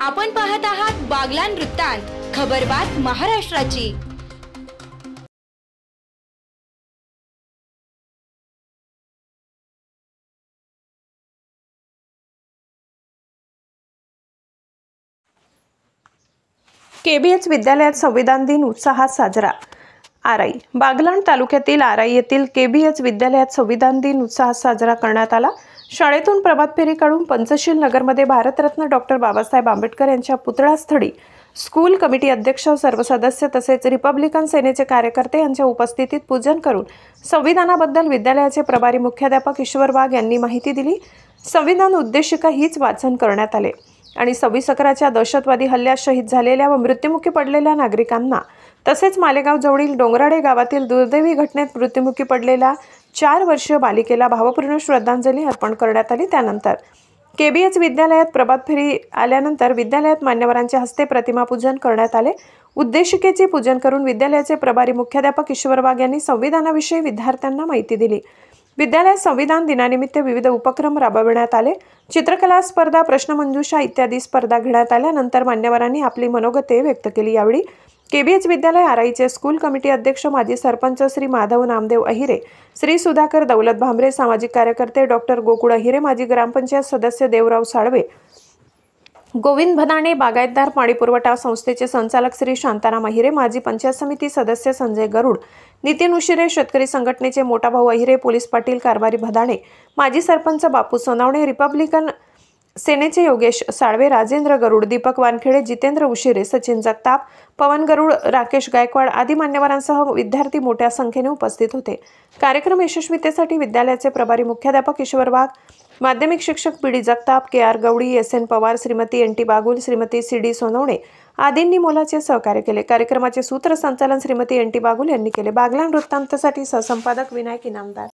आपण पाहत आहात बागलाण वृत्तांत, खबरबात महाराष्ट्राची। केबीएच विद्यालयात संविधान दिन उत्साहात साजरा। आराई बागलाण तालुक्यातील आराई येथील केबीएच विद्यालयात संविधान दिन उत्साहात साजरा करण्यात आला। शाळेतून प्रभात फेरी काढून पंचशील नगरमध्ये भारतरत्न डॉक्टर बाबासाहेब आंबेडकर यांच्या पुतळास्थळी स्कूल कमिटी अध्यक्ष, सर्व सदस्य तसेच रिपब्लिकन सेनेचे कार्यकर्ते यांच्या उपस्थितीत पूजन करून संविधानाबद्दल विद्यालयाचे प्रभारी मुख्याध्यापक ईश्वर वाघ यांनी माहिती दिली। संविधान उद्देशिका हीच वाचन करण्यात आले आणि 26/11च्या दहशतवादी हल्ल्यात शहीद झालेल्या व मृत्युमुखी पडलेल्या नागरिकांना तसेच मालेगाव जवळील डोंगराडे गावातील दुर्दैवी घटनेत मृत्युमुखी पडलेल्या 4 वर्षीय बालिकेला भावपूर्ण श्रद्धांजली अर्पण करण्यात आली। त्यानंतर केबीएच विद्यालयात प्रभात फेरी आल्यानंतर विद्यालयात मान्यवरांच्या हस्ते प्रतिमा पूजन करण्यात आले। उद्देशिकेचे पूजन करून विद्यालयाचे प्रभारी मुख्याध्यापक ईश्वर वाघ यांनी संविधानाविषयी विद्यार्थ्यांना माहिती दिली। विद्यालयात संविधान दिनानिमित्त विविध उपक्रम राबविण्यात आले। चित्रकला स्पर्धा, प्रश्नमंजुषा इत्यादी स्पर्धा घेण्यात आल्या। नंतर मान्यवरांनी आपली मनोगते व्यक्त केली। यावेळी केबीएच विद्यालय आराईचे स्कूल कमिटी अध्यक्ष, माजी सरपंच श्री माधव नामदेव अहिरे, श्री सुधाकर दौलत भांबरे, सामाजिक कार्यकर्ते डॉक्टर गोकुळ अहिरे, माजी ग्रामपंचायत सदस्य देवराव साळवे, गोविंद भदाणे, बागायतदार पाणी पुरवठा संस्थेचे संचालक श्री शांताराम अहिरे, माजी पंचायत समिती सदस्य संजय गरुड, नितीन उशिरे, शेतकरी संघटनेचे मोठा भाऊ अहिरे, पोलीस पाटील कारभारी भदाणे, माजी सरपंच बापू सोनावणे, रिपब्लिकन सेनेचे योगेश साळवे, राजेंद्र गरुड, दीपक वानखेडे, जितेंद्र उशिरे, सचिन जगताप, पवन गरुड, राकेश गायकवाड आदी मान्यवरांसह विद्यार्थी मोठ्या संख्येने उपस्थित होते। कार्यक्रम यशस्वीतेसाठी विद्यालयाचे प्रभारी मुख्याध्यापक ईश्वर वाघ, माध्यमिक शिक्षक PD Jagtap, KR. Gawadi, SN. Pawar, Shrimati NT. Bagul, Shrimati CD. Sonawane आदींनी मोलाचे सहकार्य केले। कार्यक्रमाचे सूत्रसंचालन श्रीमती एन.टी. बागुल यांनी केले। बागलाण वृत्तांतसाठी सहसंपादक विनायक इनामदार।